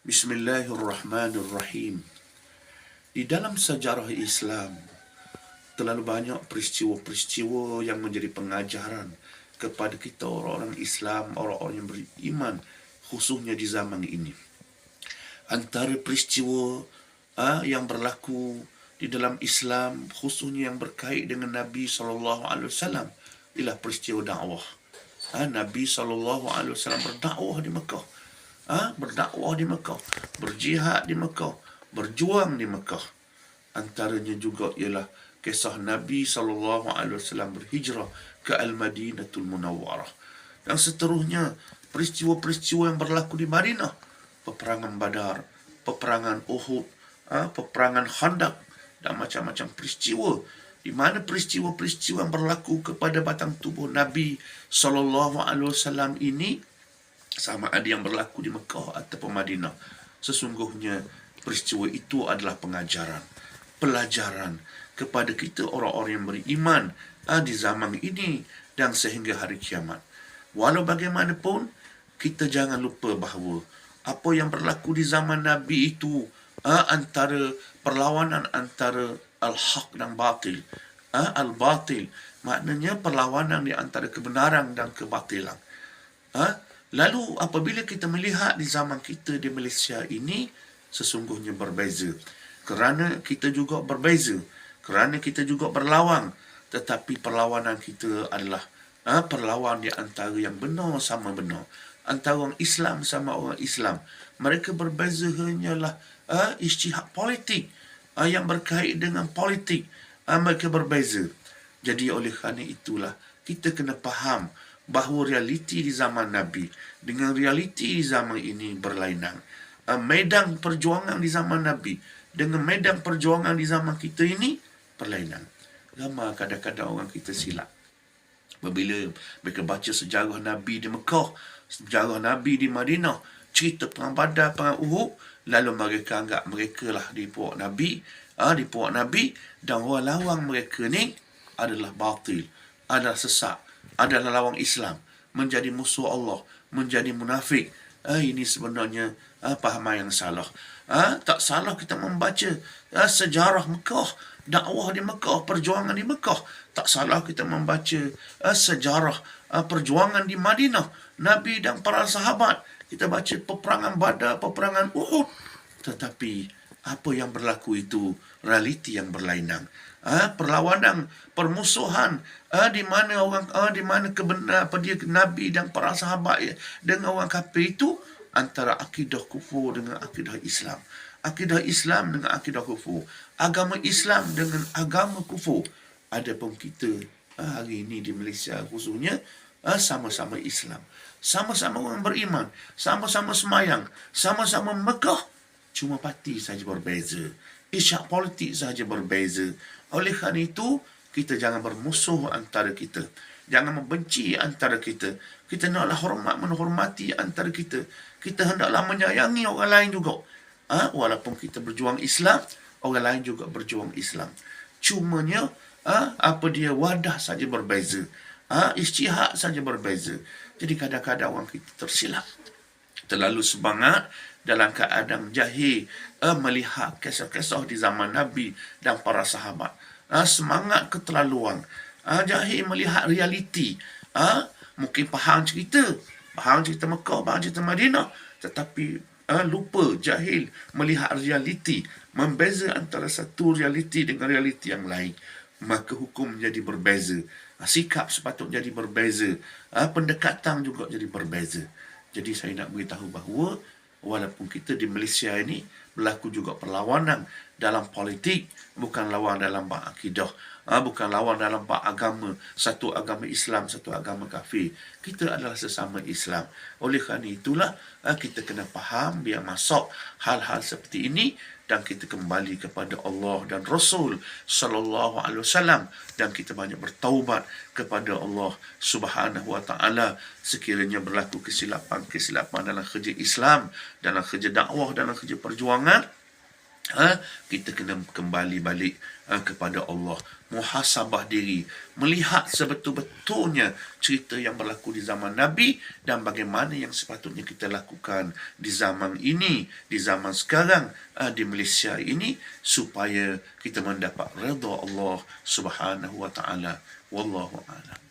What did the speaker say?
Bismillahirrahmanirrahim. Di dalam sejarah Islam, terlalu banyak peristiwa-peristiwa yang menjadi pengajaran kepada kita orang-orang Islam, orang-orang yang beriman, khususnya di zaman ini. Antara peristiwa yang berlaku di dalam Islam, khususnya yang berkait dengan Nabi SAW, ialah peristiwa dakwah. Nabi SAW berdakwah di Mekah. Berdakwah di Mekah, berjihad di Mekah, berjuang di Mekah. Antaranya juga ialah kisah Nabi SAW berhijrah ke Al-Madinatul Munawwarah. Dan seterusnya, peristiwa-peristiwa yang berlaku di Madinah. Peperangan Badar, peperangan Uhud, peperangan Khandaq, dan macam-macam peristiwa. Di mana peristiwa-peristiwa yang berlaku kepada batang tubuh Nabi SAW ini, sama ada yang berlaku di Mekah ataupun Madinah, sesungguhnya peristiwa itu adalah pengajaran, pelajaran kepada kita orang-orang yang beriman di zaman ini dan sehingga hari kiamat. Walau bagaimanapun, kita jangan lupa bahawa apa yang berlaku di zaman Nabi itu antara perlawanan antara al-haq dan batil. Al-batil maknanya perlawanan di antara kebenaran dan kebatilan. Lalu apabila kita melihat di zaman kita di Malaysia ini, sesungguhnya berbeza. Kerana kita juga berbeza. Kerana kita juga berlawan. Tetapi perlawanan kita adalah perlawanan di antara yang benar sama benar. Antara orang Islam sama orang Islam. Mereka berbeza hanyalah ijtihad politik. Yang berkait dengan politik. Mereka berbeza. Jadi oleh kerana itulah, kita kena faham bahawa realiti di zaman Nabi dengan realiti di zaman ini berlainan. Medan perjuangan di zaman Nabi dengan medan perjuangan di zaman kita ini berlainan. Lama kadang-kadang orang kita silap. Apabila mereka baca sejarah Nabi di Mekah, sejarah Nabi di Madinah, cerita perang Badar, perang Uhud, lalu mereka anggap mereka lah di puak Nabi, dan orang lawan mereka ni adalah batil, adalah sesat, adalah lawan Islam, menjadi musuh Allah, menjadi munafik. Ini sebenarnya pahaman yang salah. Tak salah kita membaca sejarah Mekah, dakwah di Mekah, perjuangan di Mekah. Tak salah kita membaca sejarah perjuangan di Madinah, Nabi dan para sahabat. Kita baca peperangan Badar, peperangan Uhud. Tetapi apa yang berlaku itu realiti yang berlainan. Perlawanan, permusuhan di mana Nabi dan para sahabat dengan orang kafir itu, antara akidah kufur dengan akidah Islam, akidah Islam dengan akidah kufur, agama Islam dengan agama kufur. Adapun kita hari ini di Malaysia khususnya sama-sama Islam, sama-sama orang beriman, sama-sama semayang, sama-sama Mekah, cuma parti saja berbeza, isyak politik saja berbeza. Oleh kerana itu, kita jangan bermusuh antara kita. Jangan membenci antara kita. Kita hendaklah hormat menghormati antara kita. Kita hendaklah menyayangi orang lain juga. Walaupun kita berjuang Islam, orang lain juga berjuang Islam. Cumanya, wadah saja berbeza. Ijtihad saja berbeza. Jadi kadang-kadang orang kita tersilap. Terlalu semangat dalam keadaan jahil melihat kisah-kisah di zaman Nabi dan para sahabat. Semangat keterlaluan. Jahil melihat realiti. Mungkin faham cerita Mekah, faham cerita Madinah, tetapi lupa, jahil melihat realiti, membeza antara satu realiti dengan realiti yang lain. Maka hukum jadi berbeza. Sikap sepatutnya jadi berbeza. Pendekatan juga jadi berbeza. Jadi saya nak beritahu bahawa walaupun kita di Malaysia ini berlaku juga perlawanan dalam politik, bukan lawan dalam bab akidah, bukan lawan dalam bab agama, satu agama Islam, satu agama kafir. Kita adalah sesama Islam. Oleh kerana itulah kita kena faham biar masuk hal-hal seperti ini dan kita kembali kepada Allah dan Rasul sallallahu alaihi wasallam, dan kita banyak bertaubat kepada Allah Subhanahu wa taala sekiranya berlaku kesilapan dalam kerja Islam, dalam kerja dakwah, dalam kerja perjuangan. Kita kena kembali balik kepada Allah, muhasabah diri, melihat sebetul-betulnya cerita yang berlaku di zaman Nabi dan bagaimana yang sepatutnya kita lakukan di zaman ini, di zaman sekarang, di Malaysia ini, supaya kita mendapat redha Allah Subhanahu wa taala. Wallahu a'lam.